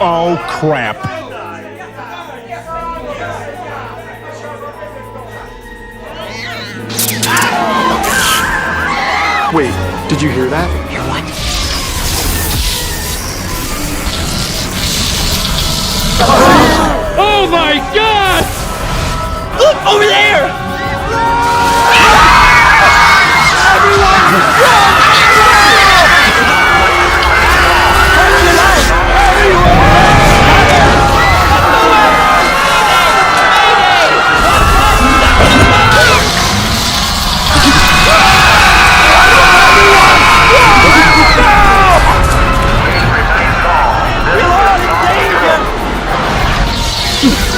Oh, crap. Wait, did you hear that? Hear what? Oh my God! Look, over there!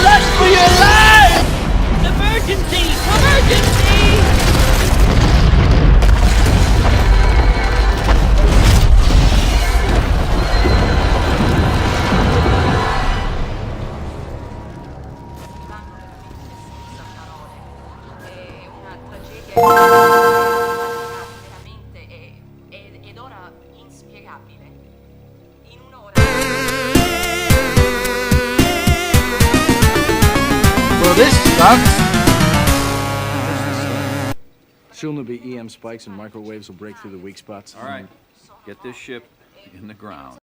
Run for your life! Emergency! Emergency! Ed ora inspiegabile. In un'ora. Well, this sucks. Soon there'll be EM spikes and microwaves will break through the weak spots. All right, get this ship in the ground.